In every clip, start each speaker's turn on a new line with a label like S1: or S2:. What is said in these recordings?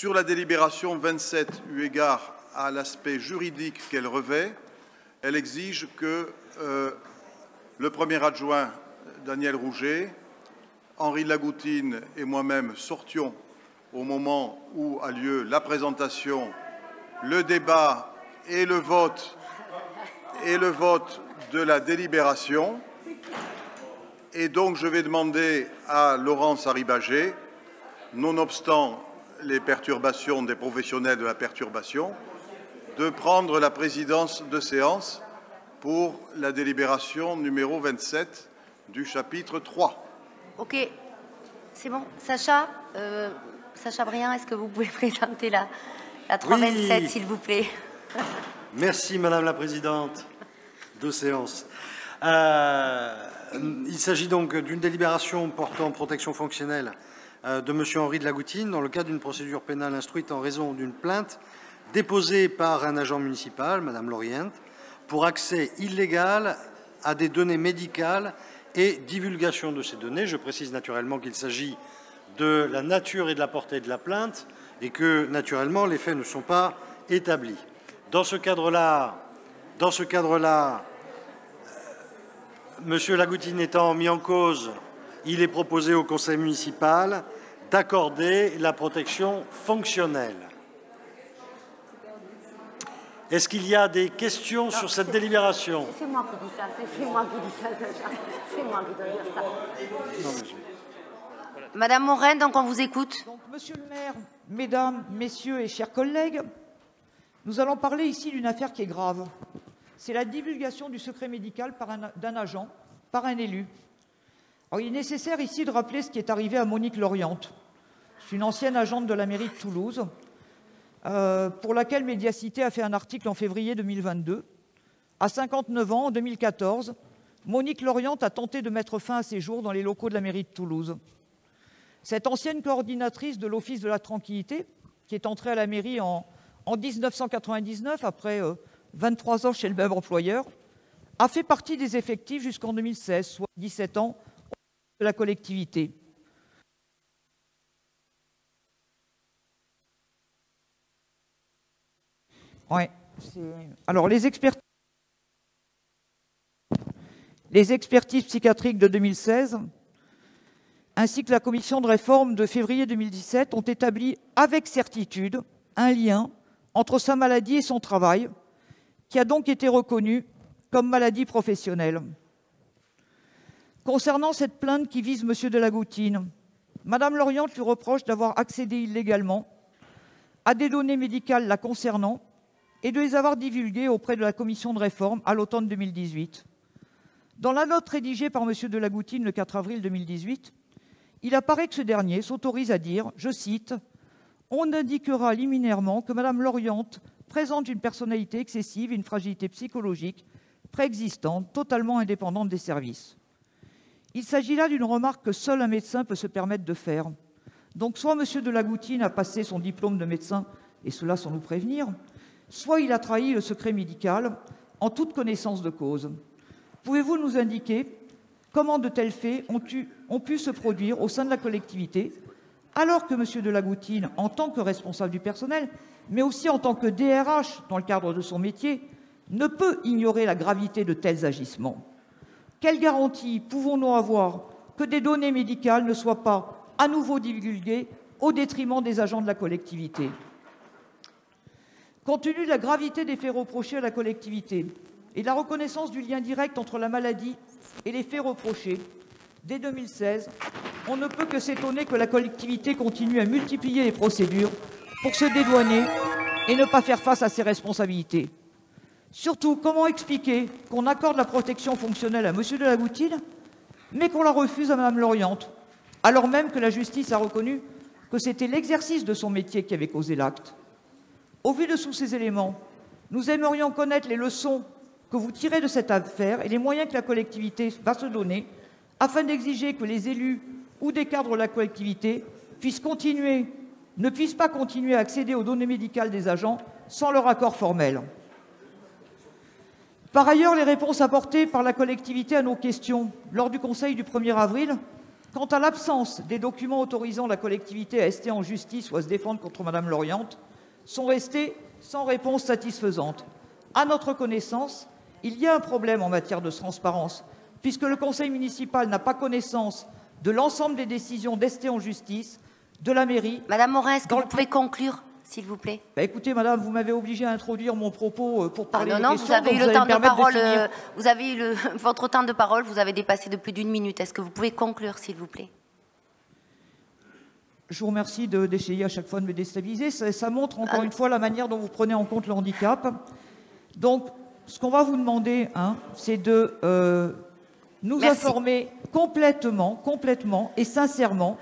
S1: Sur la délibération 27, eu égard à l'aspect juridique qu'elle revêt, elle exige que le premier adjoint, Daniel Rouget, Henri Lagoutine et moi-même sortions au moment où a lieu la présentation, le débat et le vote de la délibération. Et donc, je vais demander à Laurence Harribagé, nonobstant les perturbations des professionnels de la perturbation, de prendre la présidence de séance pour la délibération numéro 27 du chapitre 3.
S2: Ok, c'est bon. Sacha Briand, est-ce que vous pouvez présenter la 327, s'il vous plaît?
S3: Merci, Madame la Présidente de séance. Il s'agit donc d'une délibération portant protection fonctionnelle de M. Henri de Lagoutine dans le cadre d'une procédure pénale instruite en raison d'une plainte déposée par un agent municipal, Mme Lorient, pour accès illégal à des données médicales et divulgation de ces données. Je précise naturellement qu'il s'agit de la nature et de la portée de la plainte et que, naturellement, les faits ne sont pas établis. Dans ce cadre-là, M. Lagoutine étant mis en cause, il est proposé au conseil municipal d'accorder la protection fonctionnelle. Est-ce qu'il y a des questions sur cette délibération?
S2: C'est moi qui dis ça, c'est moi qui dis ça, Sacha. C'est moi qui dois dire ça. Madame Morin, donc on vous écoute.
S4: Donc, Monsieur le maire, mesdames, messieurs et chers collègues, nous allons parler ici d'une affaire qui est grave. C'est la divulgation du secret médical d'un agent, par un élu. Alors, il est nécessaire ici de rappeler ce qui est arrivé à Monique Lorient. C'est une ancienne agente de la mairie de Toulouse, pour laquelle Médiacité a fait un article en février 2022. À 59 ans, en 2014, Monique Lorient a tenté de mettre fin à ses jours dans les locaux de la mairie de Toulouse. Cette ancienne coordinatrice de l'Office de la tranquillité, qui est entrée à la mairie en 1999, après 23 ans chez le même employeur, a fait partie des effectifs jusqu'en 2016, soit 17 ans de la collectivité. Ouais. Alors, les expertises psychiatriques de 2016, ainsi que la commission de réforme de février 2017, ont établi avec certitude un lien entre sa maladie et son travail, qui a donc été reconnu comme maladie professionnelle. Concernant cette plainte qui vise M. de Lagoutine, Mme Lorient lui reproche d'avoir accédé illégalement à des données médicales la concernant et de les avoir divulguées auprès de la commission de réforme à l'automne 2018. Dans la note rédigée par M. de Lagoutine le 4 avril 2018, il apparaît que ce dernier s'autorise à dire, je cite, « On indiquera liminairement que Mme Lorient présente une personnalité excessive et une fragilité psychologique préexistante, totalement indépendante des services. » Il s'agit là d'une remarque que seul un médecin peut se permettre de faire. Donc soit M. de Lagoutine a passé son diplôme de médecin, et cela sans nous prévenir, soit il a trahi le secret médical en toute connaissance de cause. Pouvez-vous nous indiquer comment de tels faits ont pu se produire au sein de la collectivité, alors que M. de Lagoutine, en tant que responsable du personnel, mais aussi en tant que DRH dans le cadre de son métier, ne peut ignorer la gravité de tels agissements? Quelle garantie pouvons-nous avoir que des données médicales ne soient pas à nouveau divulguées au détriment des agents de la collectivité? Compte tenu de la gravité des faits reprochés à la collectivité et de la reconnaissance du lien direct entre la maladie et les faits reprochés, dès 2016, on ne peut que s'étonner que la collectivité continue à multiplier les procédures pour se dédouaner et ne pas faire face à ses responsabilités. Surtout, comment expliquer qu'on accorde la protection fonctionnelle à M. de Lagoutine, mais qu'on la refuse à Mme Lorient, alors même que la justice a reconnu que c'était l'exercice de son métier qui avait causé l'acte? Au vu de tous ces éléments, nous aimerions connaître les leçons que vous tirez de cette affaire et les moyens que la collectivité va se donner afin d'exiger que les élus ou des cadres de la collectivité ne puissent pas continuer à accéder aux données médicales des agents sans leur accord formel. Par ailleurs, les réponses apportées par la collectivité à nos questions lors du Conseil du 1er avril Quant à l'absence des documents autorisant la collectivité à rester en justice ou à se défendre contre Mme Loriente, sont restés sans réponse satisfaisante. À notre connaissance, il y a un problème en matière de transparence, puisque le conseil municipal n'a pas connaissance de l'ensemble des décisions d'ester en justice, de la mairie.
S2: Madame Morin, est-ce que vous pouvez conclure, s'il vous plaît?
S4: Écoutez, madame, vous m'avez obligé à introduire mon propos pour parler
S2: non,
S4: des questions.
S2: Vous avez eu le temps de parole.
S4: finir.
S2: Vous avez eu votre temps de parole. Vous avez dépassé de plus d'1 minute. Est-ce que vous pouvez conclure, s'il vous plaît?
S4: Je vous remercie d'essayer à chaque fois de me déstabiliser. Ça montre encore une fois la manière dont vous prenez en compte le handicap. Donc, ce qu'on va vous demander, c'est de nous informer complètement et sincèrement,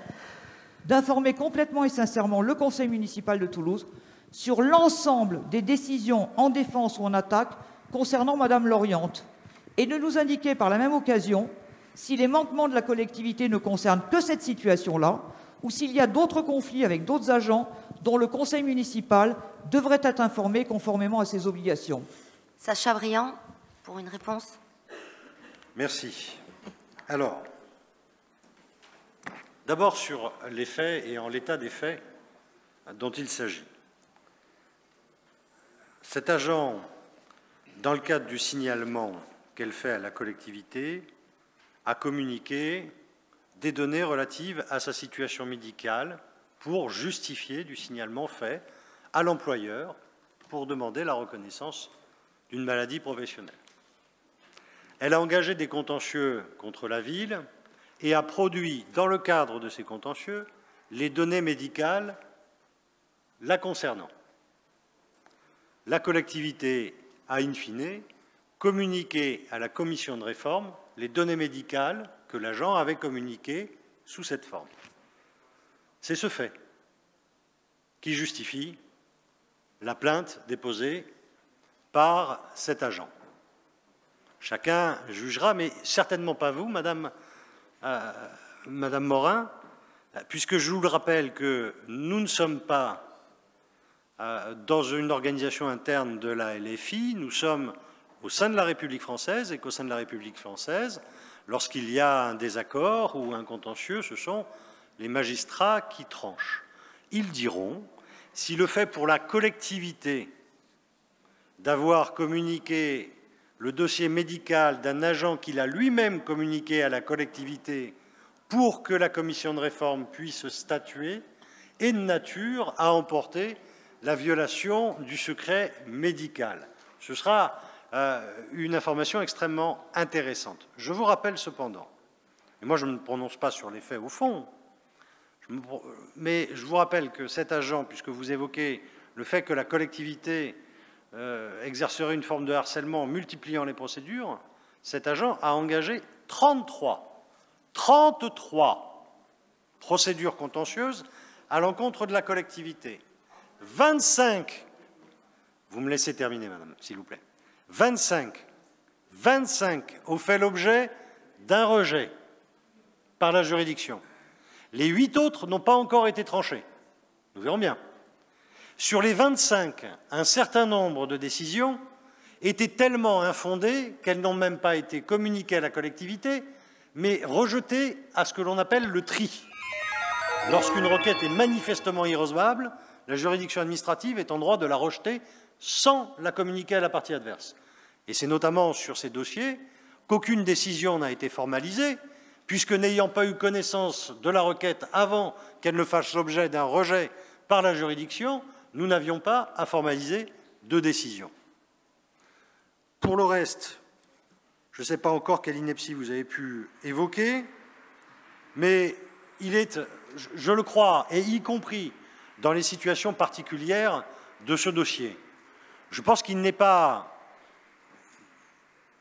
S4: d'informer complètement et sincèrement le conseil municipal de Toulouse sur l'ensemble des décisions en défense ou en attaque concernant Mme Loriente et de nous indiquer par la même occasion si les manquements de la collectivité ne concernent que cette situation-là ou s'il y a d'autres conflits avec d'autres agents dont le conseil municipal devrait être informé conformément à ses obligations.
S2: Sacha Briand, pour une réponse.
S3: Merci. Alors, d'abord sur les faits et en l'état des faits dont il s'agit. Cet agent, dans le cadre du signalement qu'elle fait à la collectivité, a communiqué des données relatives à sa situation médicale pour justifier du signalement fait à l'employeur pour demander la reconnaissance d'une maladie professionnelle. Elle a engagé des contentieux contre la ville et a produit, dans le cadre de ces contentieux, les données médicales la concernant. La collectivité a, in fine, communiqué à la commission de réforme les données médicales que l'agent avait communiquées sous cette forme. C'est ce fait qui justifie la plainte déposée par cet agent. Chacun jugera, mais certainement pas vous, Madame Morin, puisque je vous le rappelle que nous ne sommes pas dans une organisation interne de la LFI, nous sommes au sein de la République française et qu'au sein de la République française, lorsqu'il y a un désaccord ou un contentieux, ce sont les magistrats qui tranchent. Ils diront si le fait pour la collectivité d'avoir communiqué le dossier médical d'un agent qu'il a lui-même communiqué à la collectivité pour que la commission de réforme puisse statuer est de nature à emporter la violation du secret médical. Ce sera une information extrêmement intéressante. Je vous rappelle cependant, et moi je ne me prononce pas sur les faits au fond, mais je vous rappelle que cet agent, puisque vous évoquez le fait que la collectivité exercerait une forme de harcèlement en multipliant les procédures, cet agent a engagé 33 procédures contentieuses à l'encontre de la collectivité. 25, vous me laissez terminer, madame, s'il vous plaît, 25 ont fait l'objet d'un rejet par la juridiction. Les 8 autres n'ont pas encore été tranchés. Nous verrons bien. Sur les 25, un certain nombre de décisions étaient tellement infondées qu'elles n'ont même pas été communiquées à la collectivité, mais rejetées à ce que l'on appelle le tri. Lorsqu'une requête est manifestement irrecevable, la juridiction administrative est en droit de la rejeter sans la communiquer à la partie adverse. Et c'est notamment sur ces dossiers qu'aucune décision n'a été formalisée, puisque n'ayant pas eu connaissance de la requête avant qu'elle ne fasse l'objet d'un rejet par la juridiction, nous n'avions pas à formaliser de décision. Pour le reste, je ne sais pas encore quelle ineptie vous avez pu évoquer, mais il est, je le crois, et y compris dans les situations particulières de ce dossier, je pense qu'il n'est pas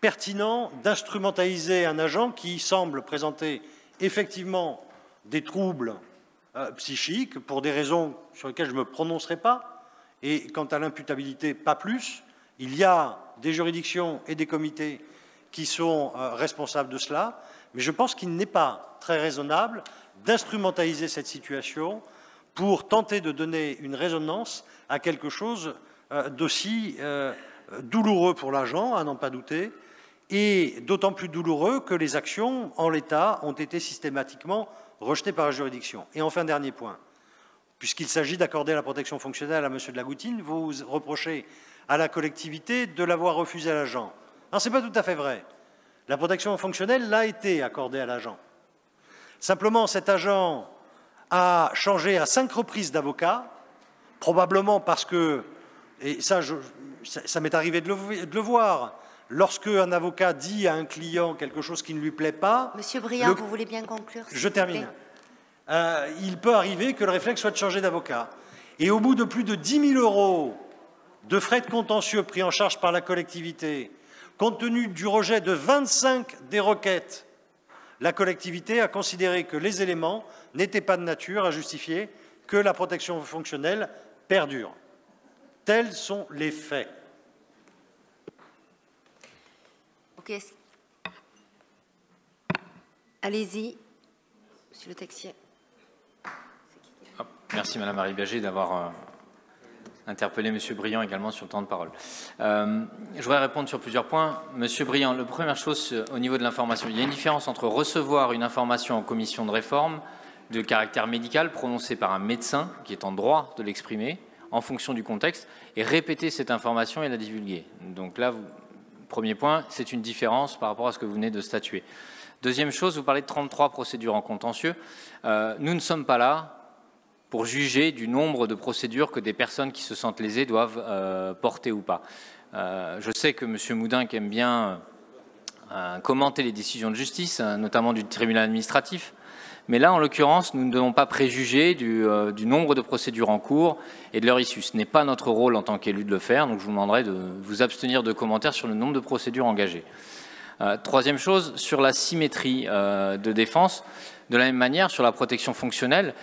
S3: pertinent d'instrumentaliser un agent qui semble présenter effectivement des troubles psychiques pour des raisons sur lesquelles je ne me prononcerai pas, et quant à l'imputabilité, pas plus. Il y a des juridictions et des comités qui sont responsables de cela, mais je pense qu'il n'est pas très raisonnable d'instrumentaliser cette situation pour tenter de donner une résonance à quelque chose d'aussi douloureux pour l'agent, à n'en pas douter, et d'autant plus douloureux que les actions, en l'état, ont été systématiquement rejetées par la juridiction. Et enfin, dernier point, puisqu'il s'agit d'accorder la protection fonctionnelle à M. de Lagouttine, vous reprochez à la collectivité de l'avoir refusé à l'agent. Ce n'est pas tout à fait vrai. La protection fonctionnelle l'a été accordée à l'agent. Simplement, cet agent a changé à 5 reprises d'avocat, probablement parce que, et ça m'est arrivé de le voir, lorsque un avocat dit à un client quelque chose qui ne lui plaît pas...
S2: Monsieur Briand, vous voulez bien conclure?
S3: Je termine. Il peut arriver que le réflexe soit de changer d'avocat. Et au bout de plus de 10 000 € de frais de contentieux pris en charge par la collectivité, compte tenu du rejet de 25 des requêtes, la collectivité a considéré que les éléments n'étaient pas de nature à justifier que la protection fonctionnelle perdure. Tels sont les faits.
S2: Ok. Allez-y, monsieur le Texier.
S5: Merci Madame Marie-Berger d'avoir interpellé M. Briand également sur le temps de parole. Je voudrais répondre sur plusieurs points. Monsieur Briand, la première chose au niveau de l'information, il y a une différence entre recevoir une information en commission de réforme de caractère médical prononcée par un médecin qui est en droit de l'exprimer en fonction du contexte et répéter cette information et la divulguer. Donc là, premier point, c'est une différence par rapport à ce que vous venez de statuer. Deuxième chose, vous parlez de 33 procédures en contentieux. Nous ne sommes pas là pour juger du nombre de procédures que des personnes qui se sentent lésées doivent porter ou pas. Je sais que M. Moudin aime bien commenter les décisions de justice, notamment du tribunal administratif, mais là, en l'occurrence, nous ne devons pas préjuger du nombre de procédures en cours et de leur issue. Ce n'est pas notre rôle en tant qu'élu de le faire, donc je vous demanderai de vous abstenir de commentaires sur le nombre de procédures engagées. Troisième chose, sur la symétrie de défense, de la même manière, sur la protection fonctionnelle,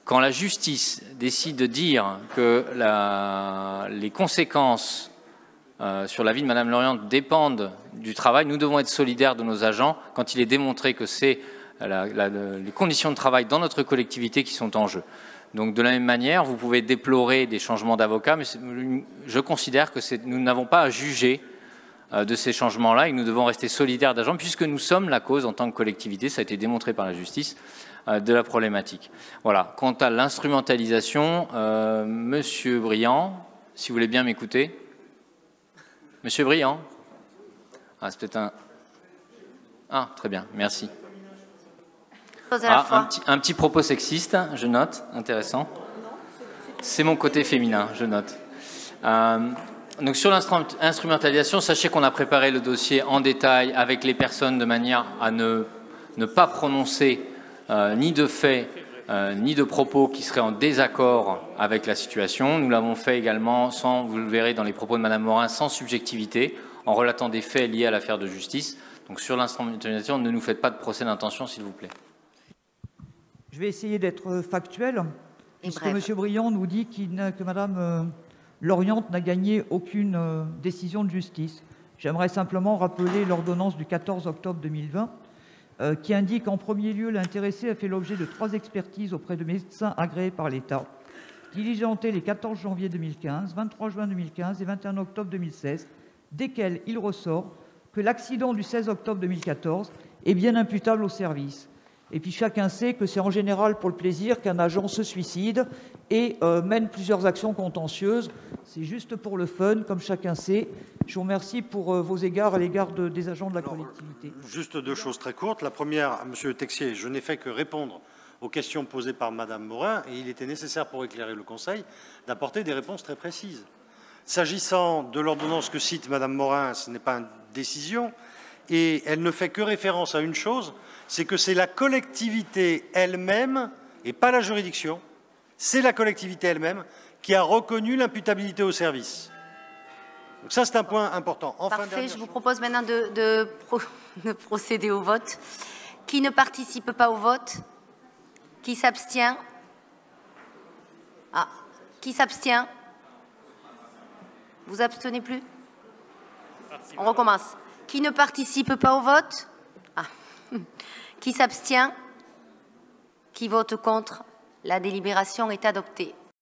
S5: quand la justice décide de dire que les conséquences sur la vie de Mme Loriente dépendent du travail, nous devons être solidaires de nos agents quand il est démontré que c'est les conditions de travail dans notre collectivité qui sont en jeu. Donc de la même manière, vous pouvez déplorer des changements d'avocats, mais je considère que nous n'avons pas à juger de ces changements-là et que nous devons rester solidaires d'agents puisque nous sommes la cause en tant que collectivité, ça a été démontré par la justice, de la problématique. Voilà. Quant à l'instrumentalisation, Monsieur Briand, si vous voulez bien m'écouter. Monsieur Briand. Ah, c'est peut-être un... Ah, très bien, merci. Un petit propos sexiste, je note, intéressant. C'est mon côté féminin, je note. Donc sur l'instrumentalisation, sachez qu'on a préparé le dossier en détail avec les personnes de manière à ne pas prononcer ni de faits, ni de propos qui seraient en désaccord avec la situation. Nous l'avons fait également, vous le verrez dans les propos de Mme Morin, sans subjectivité, en relatant des faits liés à l'affaire de justice. Donc sur l'instrumentalisation, ne nous faites pas de procès d'intention, s'il vous plaît.
S4: Je vais essayer d'être factuel, puisque M. Briand nous dit que Mme Loriente n'a gagné aucune décision de justice. J'aimerais simplement rappeler l'ordonnance du 14 octobre 2020 qui indique en premier lieu l'intéressé a fait l'objet de 3 expertises auprès de médecins agréés par l'État, diligentées les 14 janvier 2015, 23 juin 2015 et 21 octobre 2016, desquelles il ressort que l'accident du 16 octobre 2014 est bien imputable au service. Et puis chacun sait que c'est en général pour le plaisir qu'un agent se suicide et mène plusieurs actions contentieuses. C'est juste pour le fun, comme chacun sait. Je vous remercie pour vos égards à l'égard des agents de la collectivité.
S3: Juste 2 choses très courtes. La première, Monsieur Texier, je n'ai fait que répondre aux questions posées par Mme Morin et il était nécessaire pour éclairer le Conseil d'apporter des réponses très précises. S'agissant de l'ordonnance que cite Mme Morin, ce n'est pas une décision et elle ne fait que référence à une chose, c'est que c'est la collectivité elle-même, et pas la juridiction, c'est la collectivité elle-même qui a reconnu l'imputabilité au service. Donc ça, c'est un point important. Enfin,
S2: parfait, je vous propose maintenant de procéder au vote. Qui ne participe pas au vote? Qui s'abstient? Ah, qui s'abstient? Vous abstenez plus? On recommence. Qui ne participe pas au vote? Ah. Qui s'abstient? Qui vote contre? La délibération est adoptée.